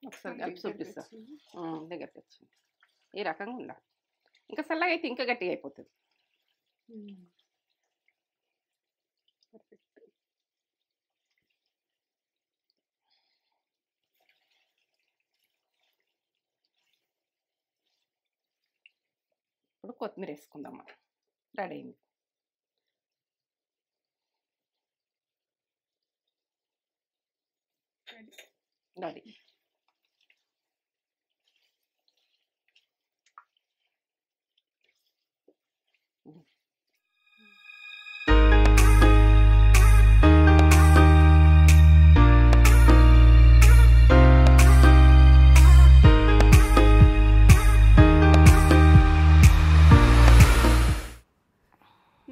ఒకసారి కలిపి చూపిస్తా. దగ్గరికి వచ్చింది. ఈ రకంగా ఉండాలి. ఇంకా చల్లగా అయితే ఇంకా గట్టిగా అయిపోతుంది. పర్ఫెక్ట్. ఇప్పుడు కొత్తిమీర వేసుకుందాం. రెడీ అయింది. రెడీ.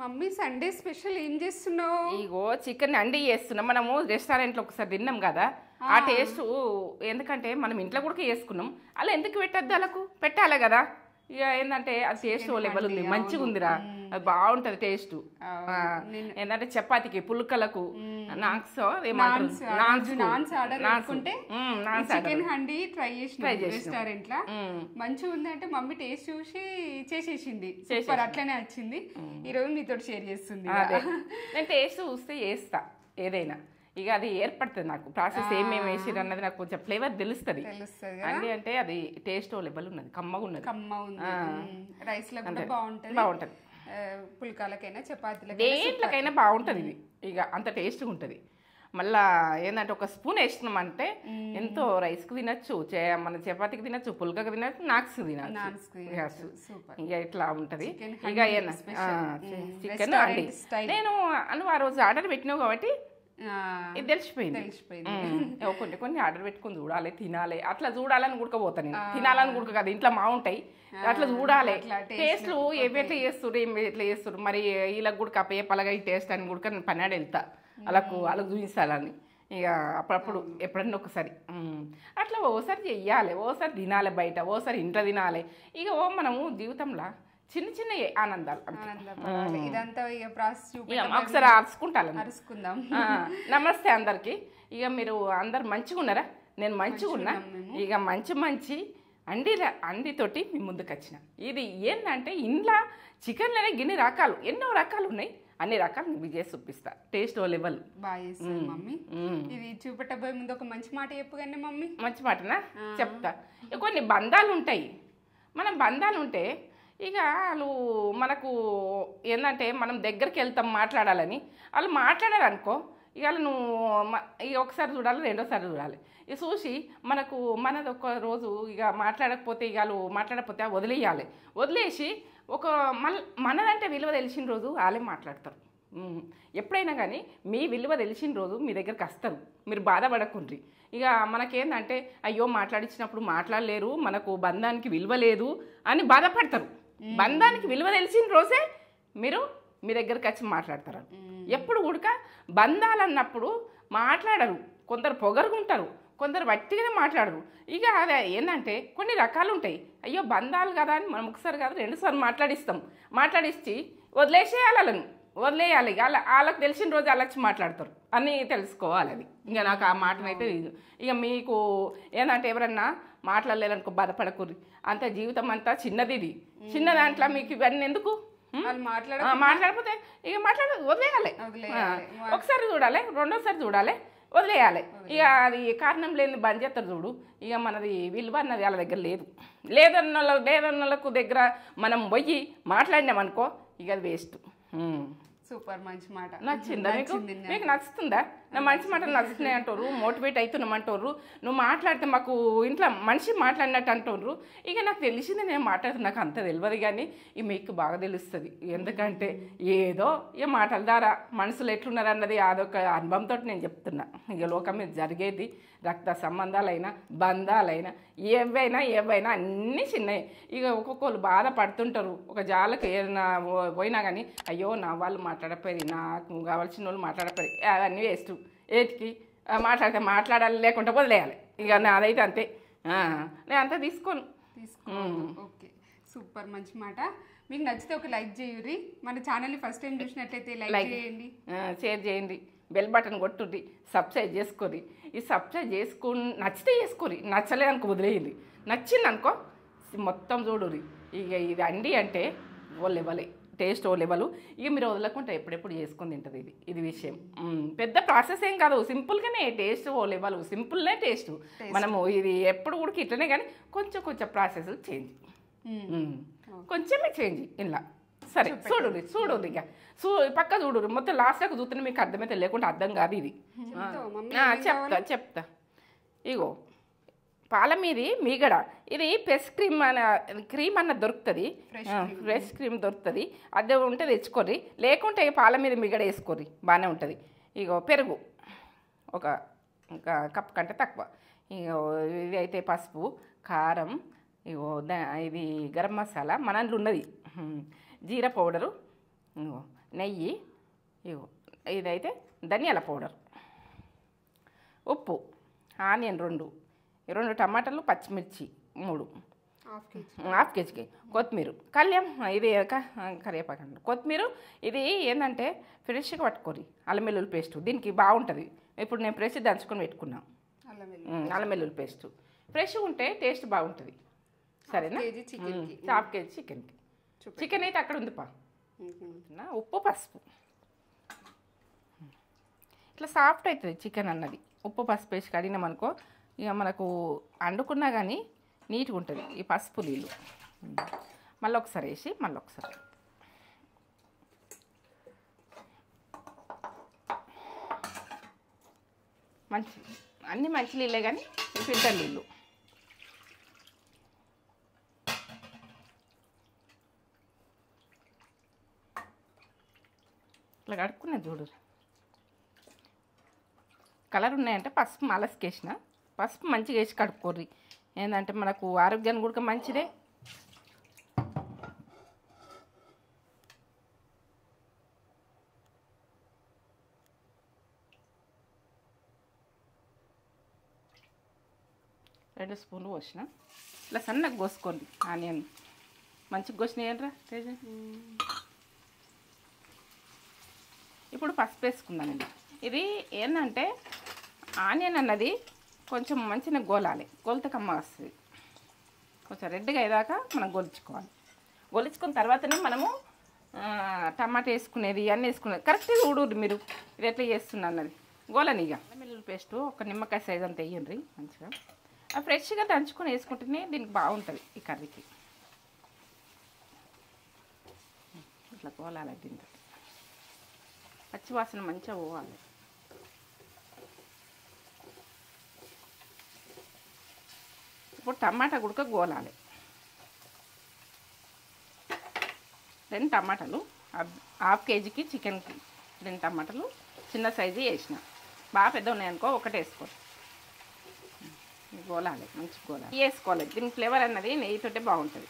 మమ్మీ సండే స్పెషల్ ఏం చేస్తున్నావు? ఇగో చికెన్ అండి చేస్తున్నాం. మనము రెస్టారెంట్లో ఒకసారి తిన్నాం కదా, ఆ టేస్ట్ ఎందుకంటే మనం ఇంట్లో కూడా చేసుకున్నాం. అలా ఎందుకు పెట్టద్దు, వాళ్ళకు పెట్టాలి కదా. ఇక ఏంటంటే అది టేస్ట్ లెవెల్ ఉంది, మంచిగా ఉందిరా, అది బాగుంటుంది టేస్ట్. ఏంటంటే చపాతీకి పుల్కలకు చికెన్ హండీ ట్రై చేసిన రెస్టారెంట్ లా మంచిగా ఉంది అంటే మమ్మీ టేస్ట్ చూసి చేసేసింది, సూపర్ అట్లనే వచ్చింది. ఈ రోజు మీతో షేర్ చేస్తుంది. నేను టేస్ట్ చూస్తే చేస్తా ఏదైనా. ఇక అది ఏర్పడుతుంది నాకు, ప్రాసెస్ ఏమేమి వేసిరు అన్నది నాకు కొంచెం ఫ్లేవర్ తెలుస్తుంది. అంటే అది టేస్ట్ లెవెల్ ఉన్నది, కమ్మగా ఉన్నది. రైస్ లో కూడా బాగుంటది, పుల్కాలకైనా చపాతీలకైనా దేంట్లకైనా బాగుంటుంది ఇది. ఇక అంత టేస్ట్గా ఉంటుంది. మళ్ళా ఏంటంటే ఒక స్పూన్ వేసినామంటే ఎంతో రైస్కి తినచ్చు, మన చపాతీకి తినచ్చు, పుల్కకి తినచ్చు, నాక్స్కి తినచ్చు. ఇక ఇట్లా ఉంటుంది. ఇక చికెన్ అండి నేను ఆ రోజు ఆర్డర్ పెట్టినావు కాబట్టి ఇది తెలిసిపోయింది. కొన్ని ఆర్డర్ పెట్టుకుని చూడాలి, తినాలి, అట్లా చూడాలని గుడకపోతాను నేను. తినాలని గుడక కదా, ఇంట్లో మా ఉంటాయి, అట్లా చూడాలి. టేస్ట్లు ఏవి ఎట్లా చేస్తారు, ఏమి ఎట్లా చేస్తారు, మరి వీళ్ళకి గుడక ఏ పలగా ఈ టేస్ట్ అని గుడక నేను పన్నాడు వెళ్తా, వాళ్ళకు చూపించాలని. ఇక అప్పుడప్పుడు ఎప్పుడన్నా ఒకసారి అట్లా ఓసారి చెయ్యాలి, ఓసారి తినాలి, బయట ఓసారి ఇంట్లో తినాలి. ఇక మనము జీవితంలో చిన్న చిన్న ఆనందాలు. ఒకసారి అరుచుకుంటాం. నమస్తే అందరికి. ఇక మీరు అందరు మంచిగా ఉన్నారా? నేను మంచిగా ఉన్నా. ఇక మంచి అండితోటి మీ ముందుకు వచ్చిన. ఇది ఏంటంటే ఇంట్లో చికెన్లోనే గిన్ని రకాలు, ఎన్నో రకాలు ఉన్నాయి. అన్ని రకాలు మీకు చేసి చూపిస్తా. టేస్ట్ లెవెల్ బాగా చేస్తాను మమ్మీ. ఇది చూపెట్టబోయే ముందు ఒక మంచి మాట చెప్పగానే మమ్మీ. మంచి మాటనా చెప్తా. కొన్ని బంధాలు ఉంటాయి, మనం బంధాలు ఉంటే ఇక వాళ్ళు మనకు ఏంటంటే మనం దగ్గరికి వెళ్తాం మాట్లాడాలని, వాళ్ళు మాట్లాడారనుకో ఇక వాళ్ళు ఇక ఒకసారి చూడాలి, రెండోసారి చూడాలి. ఇక చూసి మనది ఒక రోజు ఇక మాట్లాడకపోతే, ఇక వాళ్ళు మాట్లాడకపోతే వదిలేయాలి. వదిలేసి మనదంటే విలువ తెలిసిన రోజు వాళ్ళే మాట్లాడతారు. ఎప్పుడైనా కానీ మీ విలువ తెలిసిన రోజు మీ దగ్గరికి వస్తారు, మీరు బాధపడకుండ్రి. ఇక మనకేంటంటే అయ్యో మాట్లాడించినప్పుడు మాట్లాడలేరు, మనకు బంధానికి విలువ లేదు అని బాధపడతారు. బంధానికి విలువ తెలిసిన రోజే మీరు మీ దగ్గరికి వచ్చి మాట్లాడతారు. ఎప్పుడు కూడా బంధాలు అన్నప్పుడు మాట్లాడరు, కొందరు పొగరుగుంటారు, కొందరు వట్టిగానే మాట్లాడరు. ఇక అదే ఏంటంటే కొన్ని రకాలు ఉంటాయి. అయ్యో బంధాలు కదా అని మనం ఒకసారి కాదు రెండుసార్లు మాట్లాడిచ్చి వదిలేయాలి. వాళ్ళకి తెలిసిన రోజు వాళ్ళకి మాట్లాడతారు అని తెలుసుకోవాలి. అది ఇంకా నాకు ఆ మాటనైతే ఇక మీకు ఏంటంటే ఎవరన్నా మాట్లాడలేదనుకో బాధపడకూరి, అంత జీవితం అంతా చిన్నది. ఇది చిన్న దాంట్లో మీకు ఇవన్నీ ఎందుకు? మాట్లాడకపోతే ఇక వదిలేయాలి. ఒకసారి చూడాలి, రెండోసారి చూడాలి, వదిలేయాలి. ఇక అది కారణం లేని బంద్ చేస్తారు చూడు. ఇక మనది విలువ అన్నది వాళ్ళ దగ్గర లేదన్నోళ్ళకు దగ్గర మనం పోయి మాట్లాడినామనుకో ఇక అది వేస్ట్. సూపర్, మంచి మాట. నచ్చిందా మీకు నచ్చుతుందా? నా మంచి మాటలు నచ్చుతున్నాయి అంటారు, మోటివేట్ అవుతున్నామంటారు. నువ్వు మాట్లాడితే మాకు ఇంట్లో మనిషి మాట్లాడినట్టు అంటారు. ఇక నాకు తెలిసింది నేను మాట్లాడుతున్నా, నాకు అంత తెలియదు కానీ ఇక మీకు బాగా తెలుస్తుంది. ఎందుకంటే ఏదో ఇక మాటల ద్వారా మనుషులు ఎట్లున్నారు అన్నది అదొక అనుభవంతో నేను చెప్తున్నా. ఇక లోకం మీద జరిగేది రక్త సంబంధాలైనా బంధాలైనా ఏవైనా అన్నీ చిన్నవి. ఇక ఒక్కొక్కరు బాధపడుతుంటారు. ఒక జాలకు ఏదైనా పోయినా కానీ అయ్యో నా వాళ్ళు మాట్లాడపోయి, నాకు కావాల్సిన వాళ్ళు మాట్లాడపోయి, అవన్నీ వేస్ట్. ఏటికి మాట్లాడాలి, లేకుంటే వదిలేయాలి. ఇక అదైతే అంతే. నేను అంతా తీసుకోను. ఓకే, సూపర్, మంచి మాట. మీకు నచ్చితే ఒక లైక్ చేయుర్రి. మన ఛానల్ని ఫస్ట్ టైం చూసినట్లయితే లైక్ చేయండి, షేర్ చేయండి. బెల్ బటన్ కొట్టుర్రి, సబ్స్క్రైబ్ చేసుకోరి. ఈ సబ్స్క్రైబ్ చేసుకుని నచ్చితే చేసుకోరి, నచ్చలేదనుకో వదిలేయండి. నచ్చింది అనుకో మొత్తం చూడుర్రి. ఇక ఇది అండి అంటే ఓ లెవెలే, టేస్ట్ ఓ లెవెలు. ఇక మీరు వదలకుంటే ఎప్పుడెప్పుడు చేసుకొని తింటుంది. ఇది విషయం. పెద్ద ప్రాసెస్ ఏం కాదు, సింపుల్గానే టేస్ట్ ఓ లెవెల్, సింపుల్నే టేస్ట్. మనము ఇది ఎప్పుడు కూడా ఇట్లనే, కానీ కొంచెం కొంచెం ప్రాసెస్ చేంజ్, కొంచెమే చేంజ్ ఇలా. సరే చూడు ఇక పక్క చూడు, మొత్తం లాస్ట్కి చూస్తేనే మీకు అర్థమైతే, లేకుంటే అర్థం కాదు ఇది. చెప్తా. ఇగో పాల మీది మీగడ, ఇది ఫ్రెష్ క్రీమ్ అన్న దొరుకుతుంది, ఫ్రెష్ క్రీమ్ దొరుకుతుంది. అదే ఉంటే తెచ్చుకోర్రి, లేకుంటే పాల మీద మీగడ వేసుకోర్రి, బాగానే ఉంటుంది. ఇగో పెరుగు ఒక కప్ కంటే తక్కువ. ఇగో ఇది అయితే పసుపు, కారం, ఇగో ఇది గరం మసాలా మన దాంట్లో ఉన్నది, జీరా పౌడరు, ఇగో నెయ్యి, ఇగో ఇదైతే ధనియాల పౌడర్, ఉప్పు, ఆనియన్ 2 టమాటాలు, పచ్చిమిర్చి 3, హాఫ్ కేజీకి కొత్తిమీర, కళ్యాణ్ ఇది కరివేపాకండి, కొత్తిమీర. ఇది ఏంటంటే ఫ్రెష్గా పట్టుకోరి, అల్లం వెల్లుల్లి పేస్ట్ దీనికి బాగుంటుంది. ఇప్పుడు నేను ఫ్రెష్ దంచుకొని పెట్టుకున్నాను, అల్లం వెల్లుల్లి పేస్ట్ ఫ్రెష్గా ఉంటే టేస్ట్ బాగుంటుంది. సరేనా? హాఫ్ కేజీ చికెన్కి. చికెన్ అయితే అక్కడ ఉంది ఉప్పు, పసుపు, ఇట్లా సాఫ్ట్ అవుతుంది చికెన్ అన్నది. ఉప్పు పసుపు వేసి కడిగినామనుకో ఇక మనకు వండుకున్నా కానీ నీట్గా ఉంటుంది. ఈ పసుపు నీళ్ళు మళ్ళీ ఒకసారి వేసి మళ్ళీ ఒకసారి అన్నీ మంచి నీళ్ళే, కానీ ఫిల్టర్ నీళ్ళు. ఇట్లా కడుక్కున్నది చూడు. కలర్ ఉన్నాయంటే పసుపు మలసుకేసిన, పసుపు మంచిగా వేసి కడుక్కోర్రి. ఏంటంటే మనకు ఆరోగ్యానికి కూడా మంచిదే. రెండు స్పూన్లు పోసిన, ఇట్లా సన్నగా కోసుకోండి. ఆనియన్ మంచిగా కోసినాయంట్రా తేజ. ఇప్పుడు పసుపు వేసుకుందానండి. ఇది ఏంటంటే ఆనియన్ అన్నది కొంచెం మంచిగా గోలాలి, గోలితే కమ్మ వస్తుంది. కొంచెం రెడ్గా అయ్యేదాకా మనం గొలుచుకోవాలి. గొలుచుకున్న తర్వాతనే మనము టమాటా వేసుకునేది అన్నీ వేసుకునేది కరెక్ట్గా చూడు మీరు ఇది ఎట్లా చేస్తున్నా అన్నది. గోలని ఇక వెల్లుల్లి పేస్టు ఒక నిమ్మకాయ సైజ్ అంత వేయండి మంచిగా. ఫ్రెష్గా దంచుకొని వేసుకుంటేనే దీనికి బాగుంటుంది ఈ కర్రీకి. ఇట్లా గోలాలి, దీంతో పచ్చివాసన మంచిగా పోవాలి. ఇప్పుడు టమాటా గుడక గోలాలి. 2 టమాటాలు, హాఫ్ కేజీకి చికెన్కి 2 టమాటాలు చిన్న సైజు వేసిన. బాగా పెద్ద ఉన్నాయనుకో ఒకటి వేసుకోవాలి. గోలాలి, మంచిగా గోలాలి. వేసుకోవాలి. దీని ఫ్లేవర్ అన్నది నెయ్యితోటే బాగుంటుంది.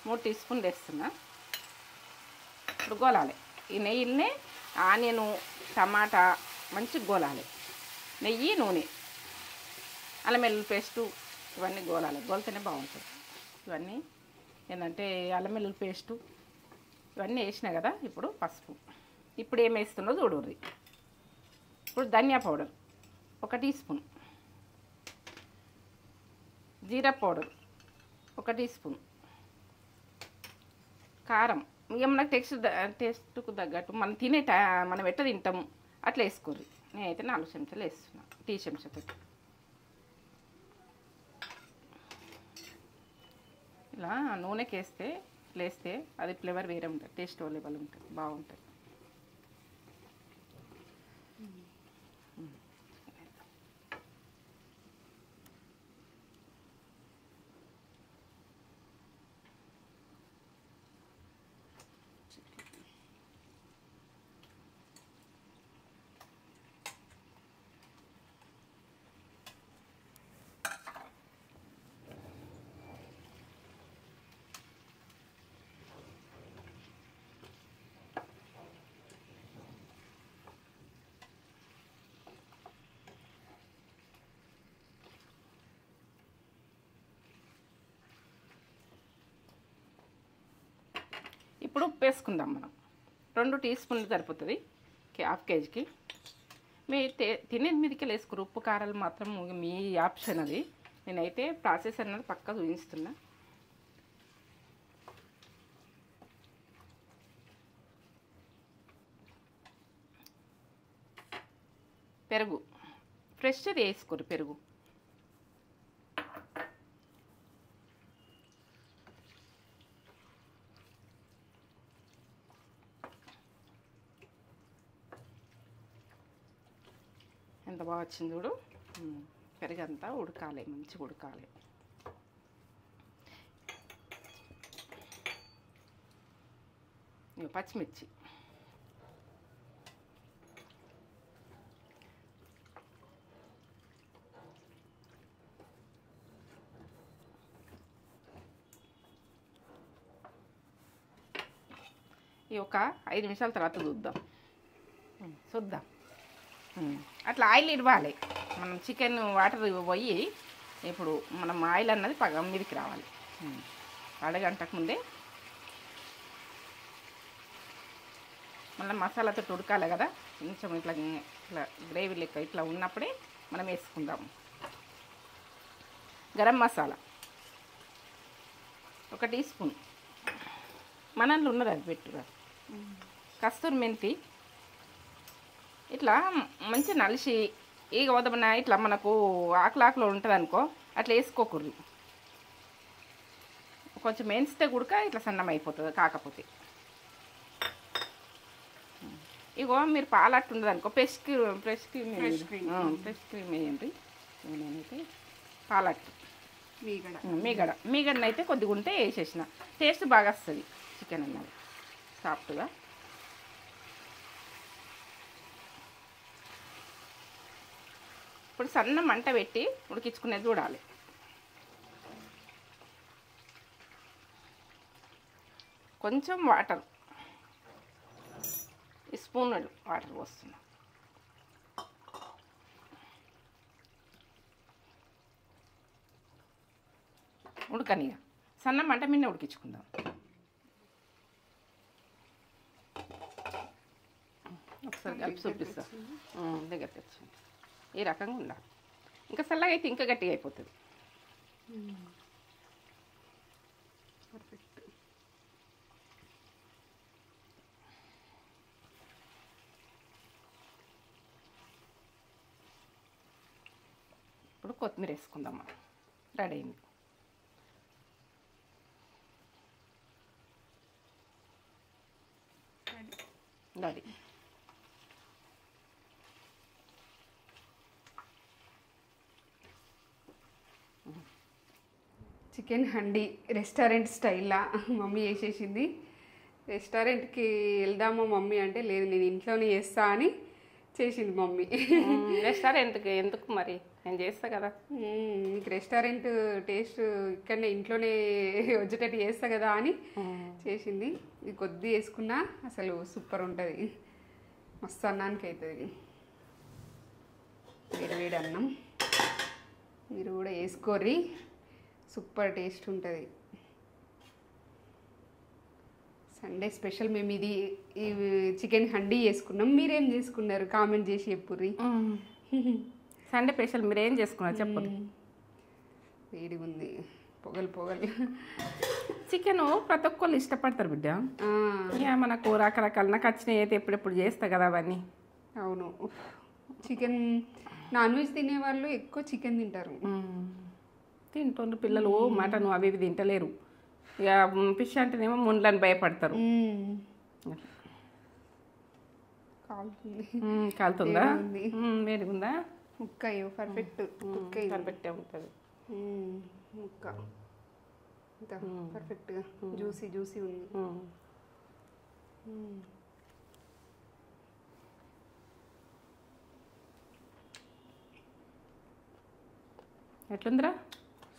3 టీ స్పూన్లు వేస్తున్నా. ఇప్పుడు గోలాలి. ఈ నెయ్యినే ఆనియను, టమాటా మంచిగా గోలాలి. నెయ్యి, నూనె, అల్లం వెల్లుల్లి పేస్టు ఇవన్నీ గోలాలి. గోలితేనే బాగుంటుంది. ఇవన్నీ ఏంటంటే అల్లం వెల్లుల్లి పేస్టు ఇవన్నీ వేసినా కదా. ఇప్పుడు పసుపు, ఇప్పుడు ఏం వేస్తుందో చూడుర్రి. ఇప్పుడు ధనియా పౌడర్ 1 టీ స్పూన్, జీరా పౌడర్ 1 టీ స్పూన్, కారం ఇక మనకు టేస్ట్కు తగ్గట్టు మనం మనం ఎట్లా తింటాము అట్లా వేసుకోర్రి. నేనైతే 4 చెంచాలు వేస్తున్నా, టీ చెంచాతో. ఇలా నూనెకి వేస్తే అది ఫ్లేవర్ వేరే ఉంటుంది, టేస్ట్ లెవెల్ ఉంటుంది, బాగుంటుంది. ఇప్పుడు ఉప్పు వేసుకుందాం మనం. 2 టీ స్పూన్లు సరిపోతుంది హాఫ్ కేజీకి. మీ తినే మీదకి వేసుకురు, ఉప్పు కారాలు మాత్రం మీ ఆప్షన్ అది. నేనైతే ప్రాసెస్ అన్నది పక్కా చూపిస్తున్నా. పెరుగు ఫ్రెష్ది వేసుకోరు, పెరుగు ఎంత బాగా వచ్చింది చూడు. పెరుగు అంతా ఉడకాలి, మంచిగా ఉడకాలి. పచ్చిమిర్చి ఈ ఒక 5 నిమిషాల తర్వాత చూద్దాం. అట్లా ఆయిల్ ఇవ్వాలి. మనం చికెన్ వాటర్ పోయి ఇప్పుడు మనం ఆయిల్ అన్నది మీదకి రావాలి. అరగంటకు ముందే మళ్ళీ మసాలాతో ఉడకాలి కదా, కొంచెం ఇట్లా ఇట్లా గ్రేవీ లెక్క ఇట్లా ఉన్నప్పుడే మనం వేసుకుందాం. గరం మసాలా 1 టీ స్పూన్, మనల్లో ఉన్నది అది పెట్టుగా. కస్తూరి మెంతి ఇట్లా మంచి నలిసి ఈ వదమన ఇట్లా మనకు ఆకులో ఉంటుంది అనుకో, అట్లా వేసుకోకూడదు. కొంచెం మెంచితే కూడా ఇట్లా సన్నం అయిపోతుంది. కాకపోతే ఇగో మీరు పాలట్టు ఉండదు అనుకో, ఫ్రెష్ క్రీమ్ వేయండి. నేనైతే పాలట్టు మీగడనైతే కొద్దిగా ఉంటే వేసేసిన టేస్ట్ బాగా వస్తుంది చికెన్ అన్నది సాఫ్ట్గా. ఇప్పుడు సన్న మంట పెట్టి ఉడికించుకునేది చూడాలి. కొంచెం వాటర్, స్పూన్ వాటర్ పోస్తున్నా. ఉడకనిగా సన్న మంట మీద ఉడికించుకుందాం. ఒకసారి కలిపి చూపిస్తా. దగ్గరికి వచ్చింది. ఈ రకంగా ఉండాలి. ఇంకా చల్లగా అయితే ఇంకా గట్టిగా అయిపోతుంది. పర్ఫెక్ట్. ఇప్పుడు కొత్తిమీర వేసుకుందామా. రెడీ అయింది. రెడీ. చికెన్ హండీ రెస్టారెంట్ స్టైల్లా మమ్మీ చేసేసింది. రెస్టారెంట్కి వెళ్దామా మమ్మీ అంటే లేదు నేను ఇంట్లోనే చేస్తా అని చేసింది మమ్మీ. రెస్టారెంట్కి ఎందుకు మరి, నేను చేస్తా కదా. మీకు రెస్టారెంట్ టేస్ట్ ఇక్కడనే ఇంట్లోనే వచ్చేటట్టు చేస్తా కదా అని చేసింది. ఇది కొద్ది వేసుకున్నా అసలు సూపర్ ఉంటుంది. మస్తు అన్నానికి అవుతుంది. వేడి అన్నం మీరు కూడా వేసుకోర్రి, సూపర్ టేస్ట్ ఉంటుంది. సండే స్పెషల్ మేము ఇది చికెన్ హండీ చేసుకున్నాం. మీరేం చేసుకున్నారు కామెంట్ చేసి చెప్పుర్రి. సండే స్పెషల్ మీరేం చేసుకున్నారు చెప్పండి. వేడిగా ఉంది, పొగలు. చికెన్ ప్రతి ఒక్కళ్ళు ఇష్టపడతారు బిడ్డ. ఇక మనకు రకరకాల నాకు వచ్చినాయి అయితే ఎప్పుడెప్పుడు చేస్తా కదా అవన్నీ. అవును, చికెన్ నాన్ వెజ్ తినేవాళ్ళు ఎక్కువ చికెన్ తింటారు. తింటుండ్రు పిల్లలు. మటన్ అవి ఇవి తింటలేరు. ఇక ఫిష్ అంటేనేమో ముండ్లని భయపడతారు. కాలుతుందా? వేడిగా ఉందా? ముక్క పర్ఫెక్ట్ పర్ఫెక్టే ఉంటుంది ముక్క. పర్ఫెక్ట్గా జ్యూసీ ఉంది. ఎట్లుందిరా?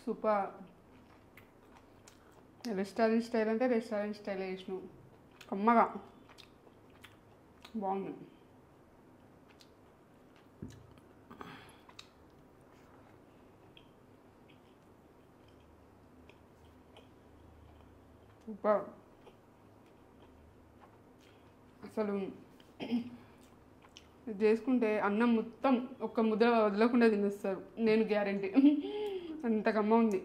సూపర్. రెస్టారెంట్ స్టైల్ అంటే రెస్టారెంట్ స్టైల్ వేసినావు. కమ్మగా బాగుంది. సూపర్. అసలు ఇది చేసుకుంటే అన్నం మొత్తం ఒక్క ముద్ద వదలకుండా తినేస్తారు, నేను గ్యారంటీ. అంత కమ్మ ఉంది.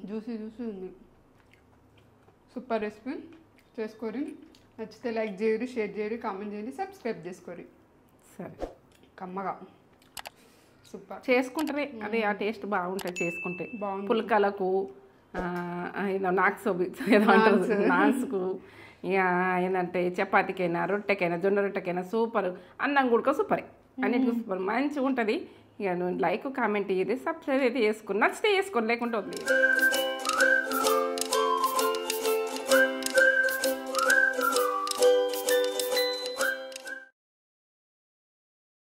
జ్యూసీ జ్యూసీ ఉంది. సూపర్ రెసిపీ చేసుకోరి. నచ్చితే లైక్ చేయరు, షేర్ చేయరు, కామెంట్ చేయండి, సబ్స్క్రైబ్ చేసుకోరి. సరే, కమ్మగా సూపర్ చేసుకుంటారే అదే ఆ టేస్ట్ బాగుంటుంది చేసుకుంటే. బాగుంది. పుల్కలకు ఏదో నాక్స్ ఏదో అంటారు, నాన్స్కు, ఇక ఏంటంటే చపాతీకైనా, రొట్టెకైనా, జొన్న రొట్టెకైనా సూపర్. అన్నం కూడా సూపరే, అన్నిటికీ సూపర్ మంచిగా ఉంటుంది. ఇక లైక్ కామెంట్ ఇది సబ్స్క్రైబ్ అయితే చేసుకుని నచ్చితే చేసుకోండి, లేకుంటే వదిలేదు.